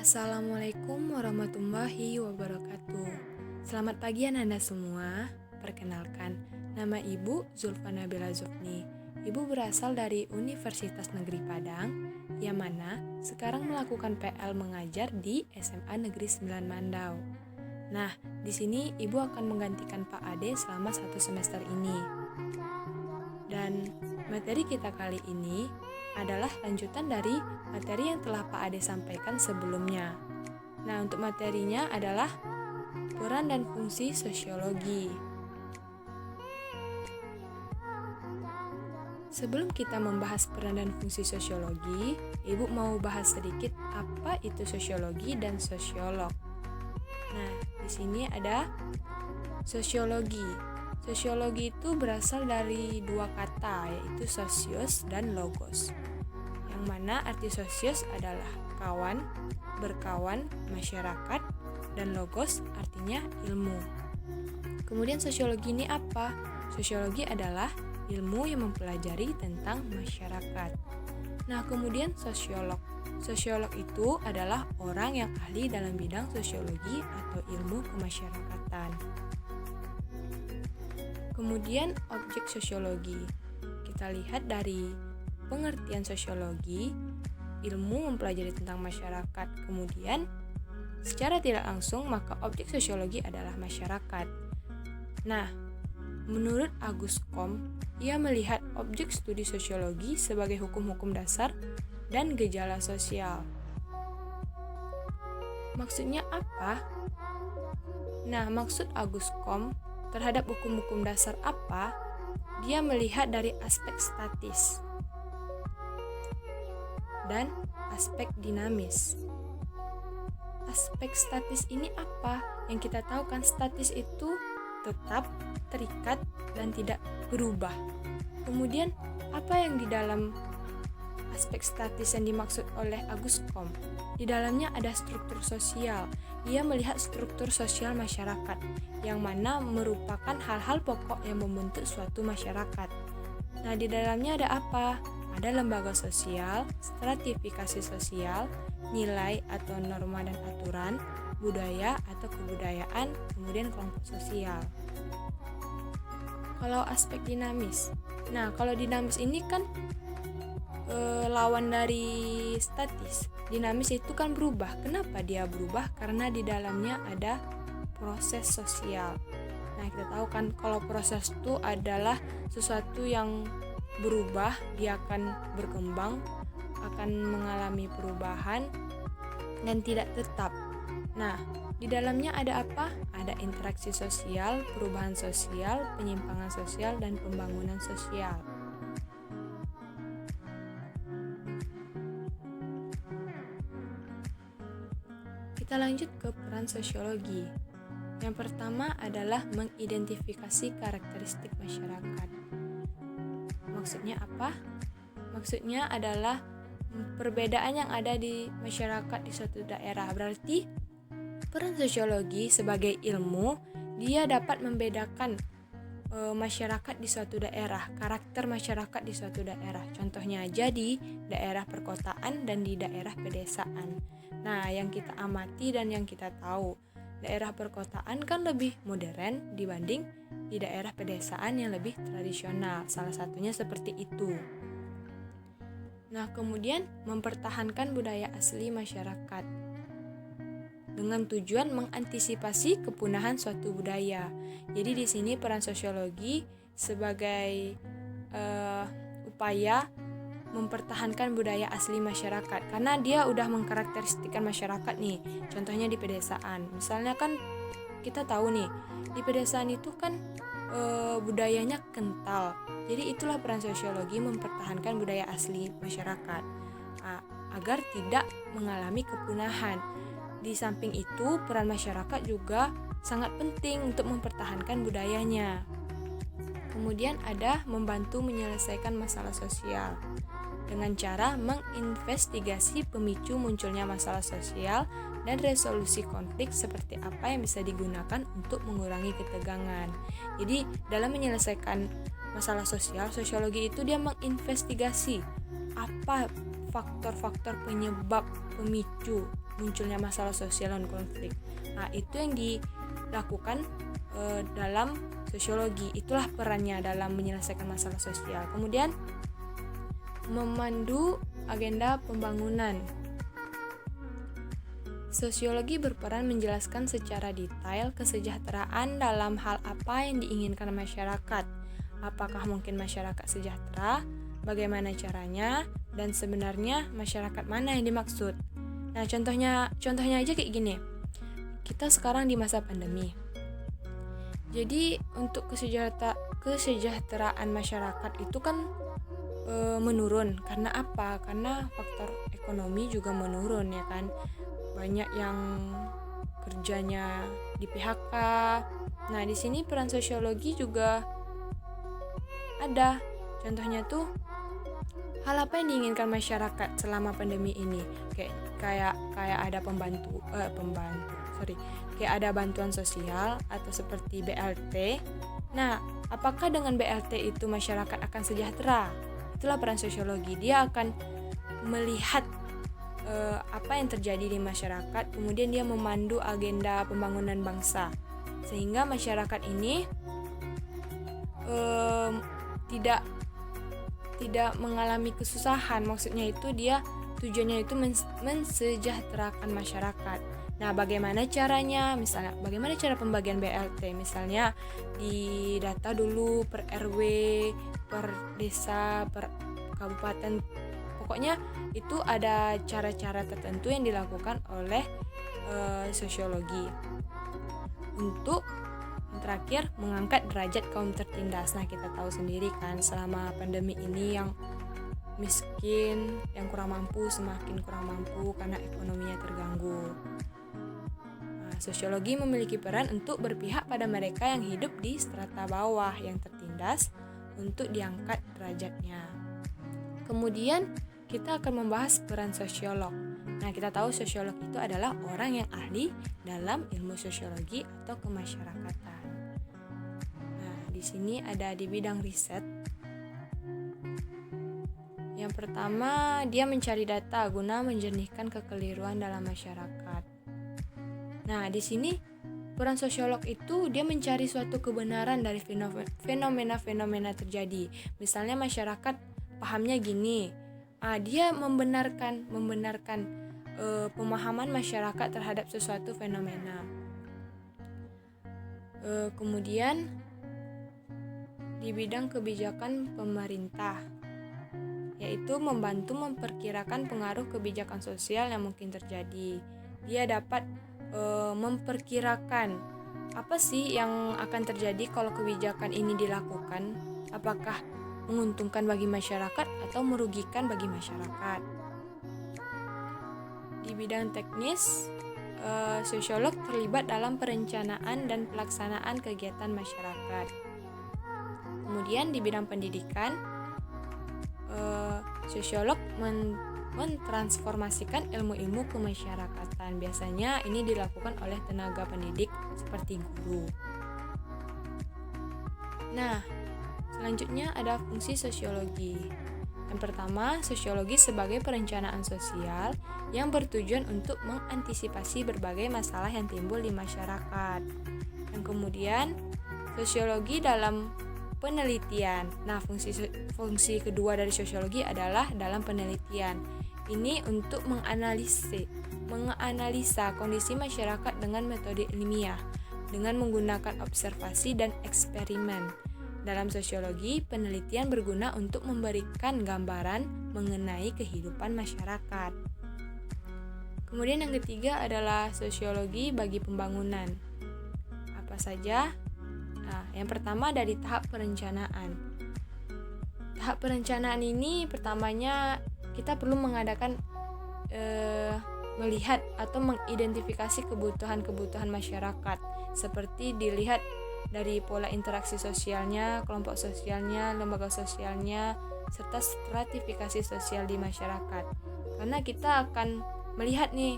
Assalamualaikum warahmatullahi wabarakatuh. Selamat pagi anak-anak semua. Perkenalkan, nama Ibu Zulfa Nabila Zufni. Ibu berasal dari Universitas Negeri Padang, yang mana sekarang melakukan PL mengajar di SMA Negeri 9 Mandau. Nah, di sini Ibu akan menggantikan Pak Ade selama 1 semester ini. Dan materi kita kali ini adalah lanjutan dari materi yang telah Pak Ade sampaikan sebelumnya. Nah, untuk materinya adalah peran dan fungsi sosiologi. Sebelum kita membahas peran dan fungsi sosiologi, Ibu mau bahas sedikit apa itu sosiologi dan sosiolog. Nah, di sini ada sosiologi. Sosiologi itu berasal dari dua kata, yaitu sosios dan logos. Yang mana arti sosios adalah kawan, berkawan, masyarakat, dan logos artinya ilmu. Kemudian sosiologi ini apa? Sosiologi adalah ilmu yang mempelajari tentang masyarakat. Nah, kemudian sosiolog. Sosiolog itu adalah orang yang ahli dalam bidang sosiologi atau ilmu kemasyarakatan. Kemudian objek sosiologi. Kita lihat dari pengertian sosiologi, ilmu mempelajari tentang masyarakat. Kemudian secara tidak langsung maka objek sosiologi adalah masyarakat. Nah, menurut Agus Comte, ia melihat objek studi sosiologi sebagai hukum-hukum dasar dan gejala sosial. Maksudnya apa? Nah, maksud Agus Comte terhadap hukum-hukum dasar apa? Dia melihat dari aspek statis dan aspek dinamis. Aspek statis ini apa? Yang kita tahu kan statis itu tetap, terikat, dan tidak berubah. Kemudian, apa yang di dalam aspek statis yang dimaksud oleh Agus Comte? Di dalamnya ada struktur sosial. Ia melihat struktur sosial masyarakat, yang mana merupakan hal-hal pokok yang membentuk suatu masyarakat. Nah, di dalamnya ada apa? Ada lembaga sosial, stratifikasi sosial, nilai atau norma dan aturan, budaya atau kebudayaan, kemudian kelompok sosial. Kalau aspek dinamis. Nah, kalau dinamis ini kan lawan dari statis. Dinamis itu kan berubah. Kenapa dia berubah? Karena di dalamnya ada proses sosial. Nah, kita tahu kan kalau proses itu adalah sesuatu yang berubah, dia akan berkembang, akan mengalami perubahan dan tidak tetap. Nah, di dalamnya ada apa? Ada interaksi sosial, perubahan sosial, penyimpangan sosial, dan pembangunan sosial. Kita lanjut ke peran sosiologi. Yang pertama adalah mengidentifikasi karakteristik masyarakat. Maksudnya apa? Maksudnya adalah perbedaan yang ada di masyarakat di suatu daerah. Berarti peran sosiologi sebagai ilmu, dia dapat membedakan masyarakat di suatu daerah, karakter masyarakat di suatu daerah. Contohnya aja di daerah perkotaan dan di daerah pedesaan. Nah, yang kita amati dan yang kita tahu, daerah perkotaan kan lebih modern dibanding di daerah pedesaan yang lebih tradisional. Salah satunya seperti itu. Nah, kemudian mempertahankan budaya asli masyarakat dengan tujuan mengantisipasi kepunahan suatu budaya. Jadi di sini peran sosiologi sebagai upaya mempertahankan budaya asli masyarakat, karena dia udah mengkarakteristikkan masyarakat nih. Contohnya di pedesaan. Misalnya kan kita tahu nih, di pedesaan itu kan budayanya kental. Jadi itulah peran sosiologi mempertahankan budaya asli masyarakat agar tidak mengalami kepunahan. Di samping itu, peran masyarakat juga sangat penting untuk mempertahankan budayanya. Kemudian ada membantu menyelesaikan masalah sosial dengan cara menginvestigasi pemicu munculnya masalah sosial dan resolusi konflik seperti apa yang bisa digunakan untuk mengurangi ketegangan. Jadi, dalam menyelesaikan masalah sosial, sosiologi itu dia menginvestigasi apa faktor-faktor penyebab pemicu munculnya masalah sosial dan konflik. Nah, itu yang dilakukan dalam sosiologi. Itulah perannya dalam menyelesaikan masalah sosial. Kemudian memandu agenda pembangunan. Sosiologi berperan menjelaskan secara detail kesejahteraan dalam hal apa yang diinginkan masyarakat. Apakah mungkin masyarakat sejahtera? Bagaimana caranya? Dan sebenarnya masyarakat mana yang dimaksud? Nah, contohnya aja kayak gini. Kita sekarang di masa pandemi. Jadi untuk kesejahteraan masyarakat itu kan menurun. Karena apa? Karena faktor ekonomi juga menurun, ya kan? Banyak yang kerjanya di PHK. Nah, di sini peran sosiologi juga ada. Contohnya tuh hal apa yang diinginkan masyarakat selama pandemi ini? Kayak ada kayak ada bantuan sosial atau seperti BLT. Nah, apakah dengan BLT itu masyarakat akan sejahtera? Itulah peran sosiologi. Dia akan melihat apa yang terjadi di masyarakat, kemudian dia memandu agenda pembangunan bangsa sehingga masyarakat ini tidak mengalami kesusahan. Maksudnya itu tujuannya itu mensejahterakan masyarakat. Nah, bagaimana caranya? Misalnya, bagaimana cara pembagian BLT? Misalnya didata dulu per RW, per desa, per kabupaten. Pokoknya itu ada cara-cara tertentu yang dilakukan oleh sosiologi untuk yang terakhir mengangkat derajat kaum tertindas. Nah, kita tahu sendiri kan selama pandemi ini yang miskin, yang kurang mampu semakin kurang mampu karena ekonominya terganggu. Nah, sosiologi memiliki peran untuk berpihak pada mereka yang hidup di strata bawah yang tertindas untuk diangkat derajatnya. Kemudian kita akan membahas peran sosiolog. Nah, kita tahu sosiolog itu adalah orang yang ahli dalam ilmu sosiologi atau kemasyarakatan. Nah, di sini ada di bidang riset. Yang pertama, dia mencari data guna menjernihkan kekeliruan dalam masyarakat. Nah, di sini peran sosiolog itu dia mencari suatu kebenaran dari fenomena-fenomena terjadi. Misalnya masyarakat pahamnya gini. Dia membenarkan pemahaman masyarakat terhadap sesuatu fenomena. Kemudian di bidang kebijakan pemerintah, yaitu membantu memperkirakan pengaruh kebijakan sosial yang mungkin terjadi. Dia dapat memperkirakan apa sih yang akan terjadi kalau kebijakan ini dilakukan, apakah menguntungkan bagi masyarakat atau merugikan bagi masyarakat. Di bidang teknis, sosiolog terlibat dalam perencanaan dan pelaksanaan kegiatan masyarakat. Kemudian di bidang pendidikan, sosiolog mentransformasikan ilmu-ilmu kemasyarakatan. Biasanya ini dilakukan oleh tenaga pendidik seperti guru. Nah, selanjutnya ada fungsi sosiologi. Yang pertama, sosiologi sebagai perencanaan sosial yang bertujuan untuk mengantisipasi berbagai masalah yang timbul di masyarakat. Yang kemudian, sosiologi dalam penelitian. Nah, fungsi kedua dari sosiologi adalah dalam penelitian. Ini untuk menganalisa kondisi masyarakat dengan metode ilmiah dengan menggunakan observasi dan eksperimen. Dalam sosiologi, penelitian berguna untuk memberikan gambaran mengenai kehidupan masyarakat. Kemudian yang ketiga adalah sosiologi bagi pembangunan. Apa saja? Nah, yang pertama dari tahap perencanaan. Tahap perencanaan ini pertamanya kita perlu mengadakan melihat atau mengidentifikasi kebutuhan-kebutuhan masyarakat, seperti dilihat dari pola interaksi sosialnya, kelompok sosialnya, lembaga sosialnya, serta stratifikasi sosial di masyarakat. Karena kita akan melihat nih,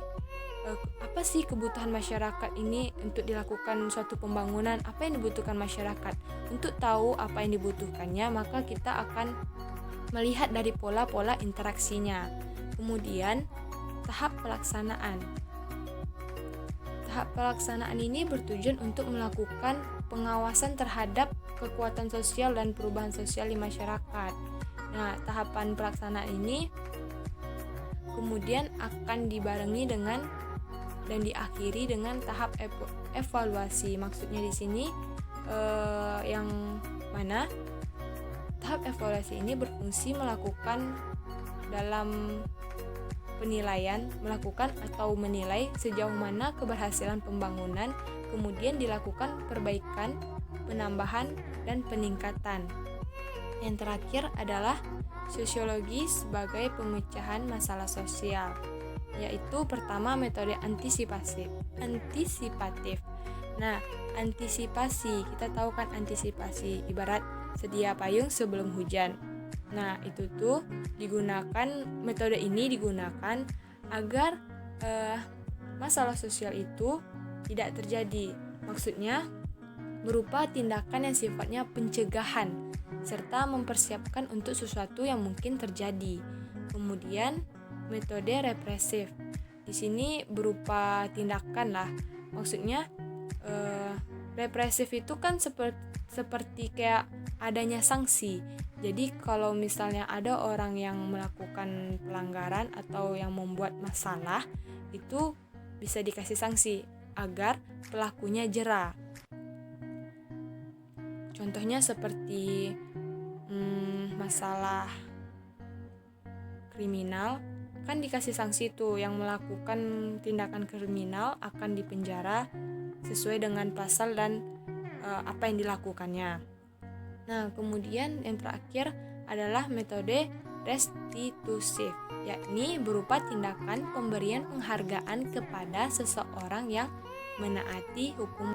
apa sih kebutuhan masyarakat ini untuk dilakukan suatu pembangunan, apa yang dibutuhkan masyarakat. Untuk tahu apa yang dibutuhkannya, maka kita akan melihat dari pola-pola interaksinya. Kemudian, tahap pelaksanaan. Tahap pelaksanaan ini bertujuan untuk melakukan pengawasan terhadap kekuatan sosial dan perubahan sosial di masyarakat. Nah, tahapan pelaksanaan ini kemudian akan dibarengi dengan dan diakhiri dengan tahap evaluasi. Maksudnya di sini yang mana tahap evaluasi ini berfungsi melakukan dalam penilaian, melakukan atau menilai sejauh mana keberhasilan pembangunan, kemudian dilakukan perbaikan, penambahan, dan peningkatan. Yang terakhir adalah sosiologi sebagai pemecahan masalah sosial, yaitu pertama metode antisipatif. Nah, antisipasi, kita tahu kan antisipasi, ibarat sedia payung sebelum hujan. Nah, itu tuh metode ini digunakan agar masalah sosial itu tidak terjadi. Maksudnya berupa tindakan yang sifatnya pencegahan serta mempersiapkan untuk sesuatu yang mungkin terjadi. Kemudian metode represif. Di sini berupa tindakan lah. Maksudnya represif itu kan seperti kayak adanya sanksi. Jadi kalau misalnya ada orang yang melakukan pelanggaran atau yang membuat masalah, itu bisa dikasih sanksi agar pelakunya jera. Contohnya seperti masalah kriminal, kan dikasih sanksi tuh, yang melakukan tindakan kriminal akan dipenjara sesuai dengan pasal dan apa yang dilakukannya. Nah, kemudian yang terakhir adalah metode restitusi, yakni berupa tindakan pemberian penghargaan kepada seseorang yang menaati hukum.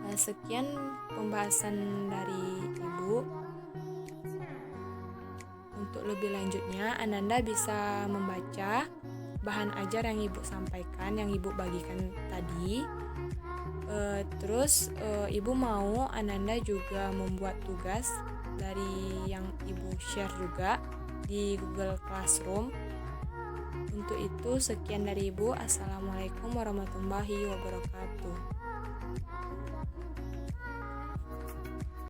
Nah, sekian pembahasan dari Ibu. Untuk lebih lanjutnya, Ananda bisa membaca bahan ajar yang Ibu sampaikan, yang Ibu bagikan tadi. Terus Ibu mau Ananda juga membuat tugas dari yang Ibu share juga di Google Classroom. Untuk itu sekian dari Ibu. Assalamualaikum warahmatullahi wabarakatuh.